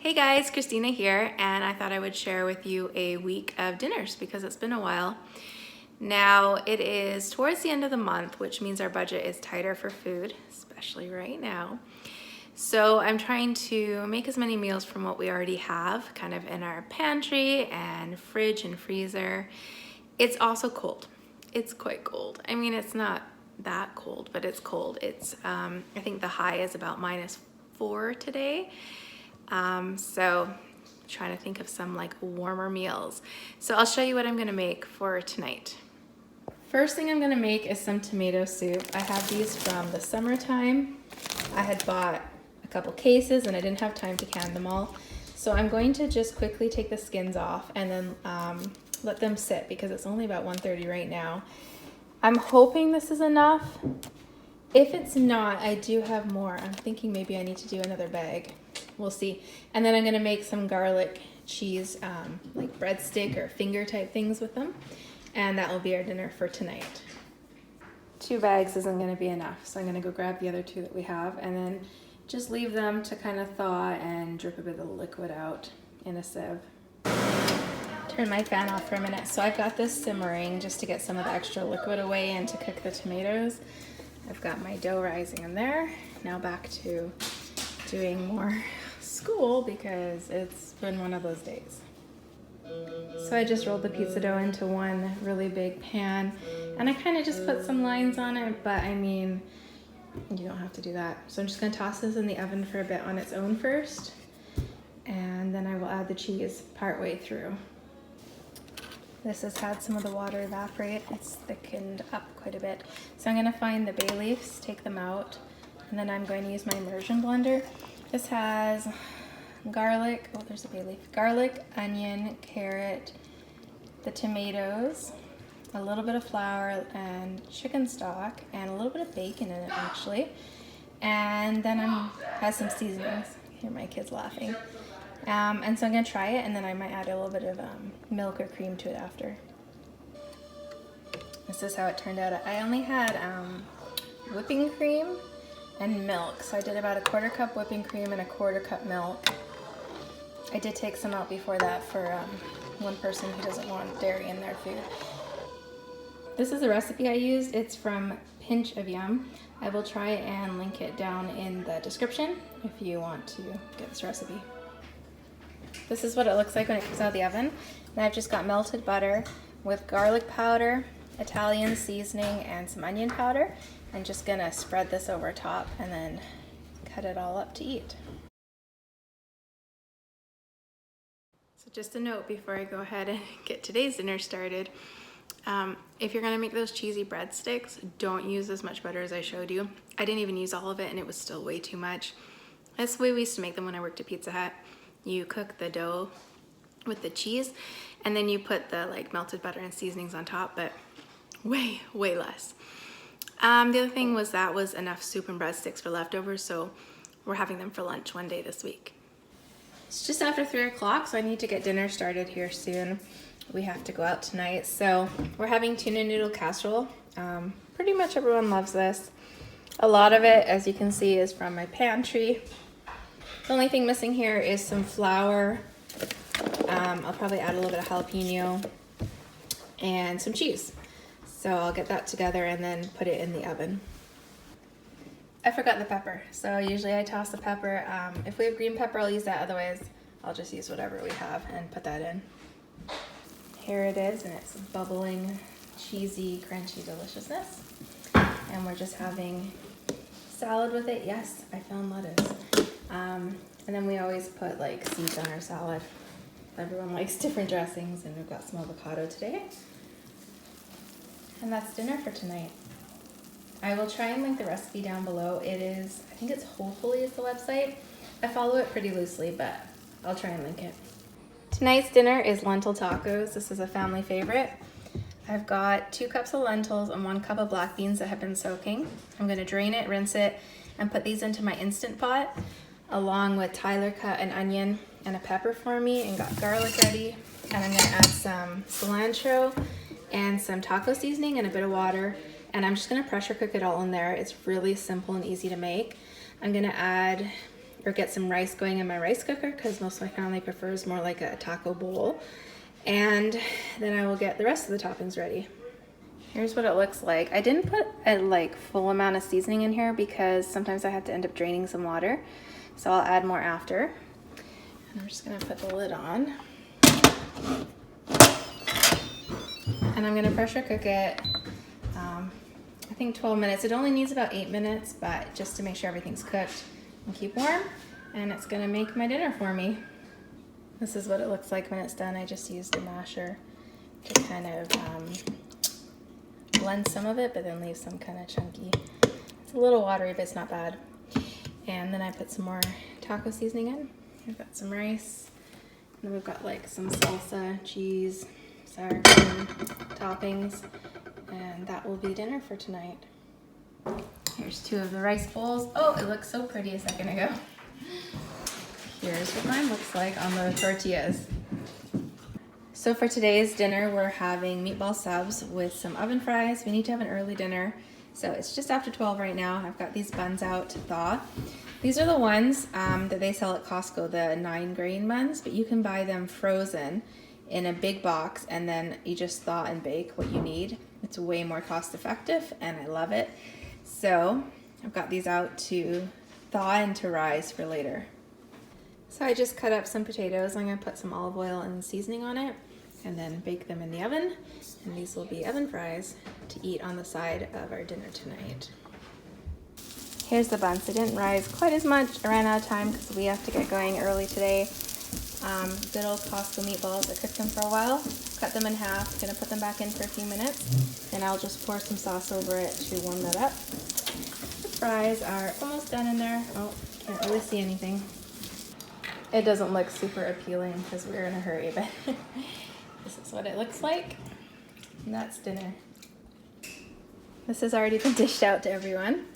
Hey guys, Christina here, and I thought I would share with you a week of dinners because it's been a while. Now it is towards the end of the month, which means our budget is tighter for food, especially right now. So I'm trying to make as many meals from what we already have, kind of in our pantry and fridge and freezer. It's also cold. It's quite cold. I mean, it's not that cold, but it's cold. It's, I think the high is about -4 today. So trying to think of some like warmer meals. So I'll show you what I'm gonna make for tonight. First thing I'm gonna make is some tomato soup. I have these from the summertime. I had bought a couple cases and I didn't have time to can them all. So I'm going to just quickly take the skins off and then let them sit because it's only about 1:30 right now. I'm hoping this is enough. If it's not, I do have more. I'm thinking maybe I need to do another bag. We'll see. And then I'm gonna make some garlic cheese, like breadstick or finger type things with them. And that will be our dinner for tonight. 2 bags isn't gonna be enough. So I'm gonna go grab the other 2 that we have and then just leave them to kind of thaw and drip a bit of the liquid out in a sieve. Turn my fan off for a minute. So I've got this simmering just to get some of the extra liquid away and to cook the tomatoes. I've got my dough rising in there. Now back to doing more school because it's been one of those days. So I just rolled the pizza dough into one really big pan and I kind of just put some lines on it, but I mean, you don't have to do that. So I'm just gonna toss this in the oven for a bit on its own first, and then I will add the cheese partway through. This has had some of the water evaporate. It's thickened up quite a bit. So I'm gonna find the bay leaves, take them out, and then I'm going to use my immersion blender. This has garlic, oh there's a bay leaf, garlic, onion, carrot, the tomatoes, a little bit of flour and chicken stock, and a little bit of bacon in it actually. And then has some seasonings. I hear my kids laughing. And so I'm gonna try it and then I might add a little bit of milk or cream to it after. This is how it turned out. I only had whipping cream and milk. So I did about a 1/4 cup whipping cream and a 1/4 cup milk. I did take some out before that for one person who doesn't want dairy in their food. This is the recipe I used. It's from Pinch of Yum. I will try and link it down in the description if you want to get this recipe. This is what it looks like when it comes out of the oven. And I've just got melted butter with garlic powder, Italian seasoning, and some onion powder. I'm just gonna spread this over top and then cut it all up to eat. So just a note before I go ahead and get today's dinner started. If you're gonna make those cheesy breadsticks, don't use as much butter as I showed you. I didn't even use all of it and it was still way too much. That's the way we used to make them when I worked at Pizza Hut. You cook the dough with the cheese and then you put the like melted butter and seasonings on top, but way less. The other thing was that was enough soup and breadsticks for leftovers, so we're having them for lunch one day this week. It's just after 3 o'clock, so I need to get dinner started here soon. We have to go out tonight, so we're having tuna noodle casserole. Pretty much everyone loves this. A lot of it, as you can see, is from my pantry. The only thing missing here is some flour. I'll probably add a little bit of jalapeno and some cheese. So I'll get that together and then put it in the oven. I forgot the pepper, so usually I toss the pepper. If we have green pepper, I'll use that. Otherwise, I'll just use whatever we have and put that in. Here it is, and it's bubbling, cheesy, crunchy deliciousness. And we're just having salad with it. Yes, I found lettuce. And then we always put like seeds on our salad. Everyone likes different dressings, and we've got some avocado today. And that's dinner for tonight. I will try and link the recipe down below. It is, I think it's Hopefully is the website. I follow it pretty loosely, but I'll try and link it. Tonight's dinner is lentil tacos. This is a family favorite. I've got 2 cups of lentils and 1 cup of black beans that have been soaking. I'm gonna drain it, rinse it, and put these into my Instant Pot, along with Tyler cut an onion and a pepper for me, and got garlic ready. And I'm gonna add some cilantro and some taco seasoning and a bit of water. And I'm just gonna pressure cook it all in there. It's really simple and easy to make. I'm gonna add or get some rice going in my rice cooker because most of my family prefers more like a taco bowl. And then I will get the rest of the toppings ready. Here's what it looks like. I didn't put a like full amount of seasoning in here because sometimes I have to end up draining some water. So I'll add more after. And I'm just gonna put the lid on. And I'm gonna pressure cook it, I think 12 minutes. It only needs about 8 minutes, but just to make sure everything's cooked and keep warm. And it's gonna make my dinner for me. This is what it looks like when it's done. I just used a masher to kind of blend some of it, but then leave some kind of chunky. It's a little watery, but it's not bad. And then I put some more taco seasoning in. We've got some rice, and then we've got like some salsa, cheese, sour cream, toppings, and that will be dinner for tonight. Here's 2 of the rice bowls. Oh, it looked so pretty a second ago. Here's what mine looks like on the tortillas. So for today's dinner, we're having meatball subs with some oven fries. We need to have an early dinner. So it's just after 12 right now. I've got these buns out to thaw. These are the ones that they sell at Costco, the 9-grain buns, but you can buy them frozen in a big box and then you just thaw and bake what you need. It's way more cost effective and I love it. So I've got these out to thaw and to rise for later. So I just cut up some potatoes. I'm gonna put some olive oil and seasoning on it and then bake them in the oven. And these will be oven fries to eat on the side of our dinner tonight. Here's the buns. They didn't rise quite as much. I ran out of time because we have to get going early today. Good old Costco meatballs. I cooked them for a while, cut them in half, gonna put them back in for a few minutes, and I'll just pour some sauce over it to warm that up. The fries are almost done in there. Oh, can't really see anything. It doesn't look super appealing because we're in a hurry, but this is what it looks like. And that's dinner. This has already been dished out to everyone.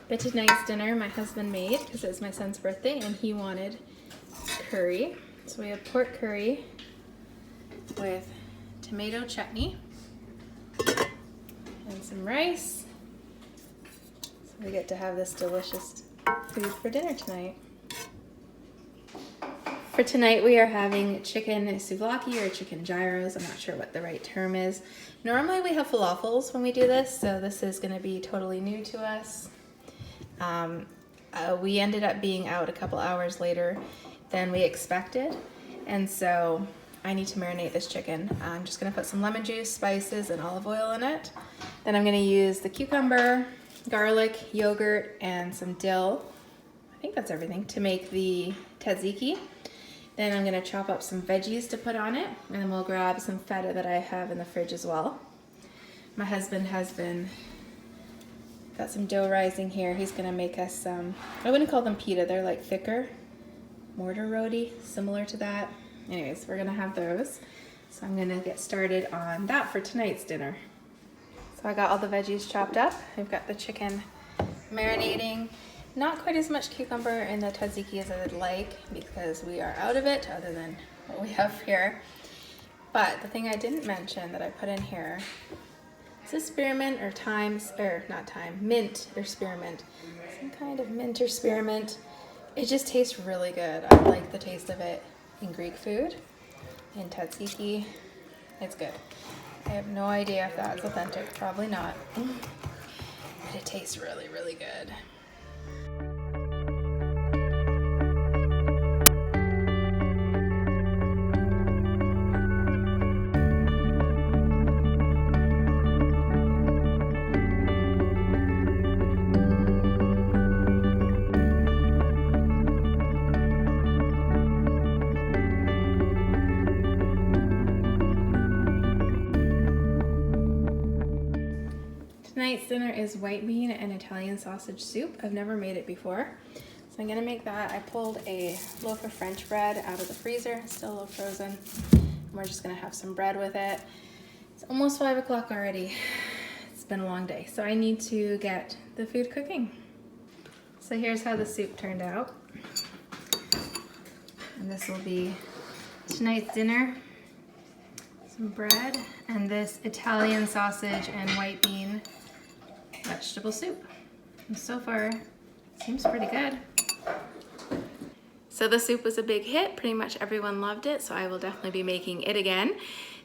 But tonight's dinner my husband made because it was my son's birthday and he wanted curry. So we have pork curry with tomato chutney and some rice. So we get to have this delicious food for dinner tonight. For tonight we are having chicken souvlaki or chicken gyros. I'm not sure what the right term is. Normally we have falafels when we do this, so this is going to be totally new to us. We ended up being out a couple hours later than we expected, and so I need to marinate this chicken. I'm just going to put some lemon juice, spices, and olive oil in it. Then I'm going to use the cucumber, garlic, yogurt, and some dill. I think that's everything to make the tzatziki. Then I'm going to chop up some veggies to put on it, and then we'll grab some feta that I have in the fridge as well. My husband has got some dough rising here. He's going to make us some, I wouldn't call them pita, they're like thicker, mortar roti, similar to that. Anyways, we're going to have those. So I'm going to get started on that for tonight's dinner. So I got all the veggies chopped up. I've got the chicken marinating. Not quite as much cucumber in the tzatziki as I would like because we are out of it other than what we have here. But the thing I didn't mention that I put in here is spearmint or mint or spearmint. Some kind of mint or spearmint. It just tastes really good. I like the taste of it in Greek food. In tzatziki, it's good. I have no idea if that's authentic, probably not. But it tastes really, really good. Tonight's dinner is white bean and Italian sausage soup. I've never made it before, so I'm gonna make that. I pulled a loaf of French bread out of the freezer, it's still a little frozen. And we're just gonna have some bread with it. It's almost 5 o'clock already. It's been a long day, so I need to get the food cooking. So here's how the soup turned out. And this will be tonight's dinner. Some bread and this Italian sausage and white bean vegetable soup. And so far, seems pretty good. So the soup was a big hit. Pretty much everyone loved it, so I will definitely be making it again.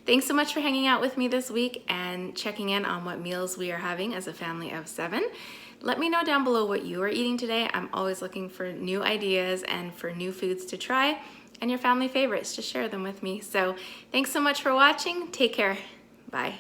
Thanks so much for hanging out with me this week and checking in on what meals we are having as a family of 7. Let me know down below what you are eating today. I'm always looking for new ideas and for new foods to try, and your family favorites. Just share them with me. So thanks so much for watching. Take care. Bye.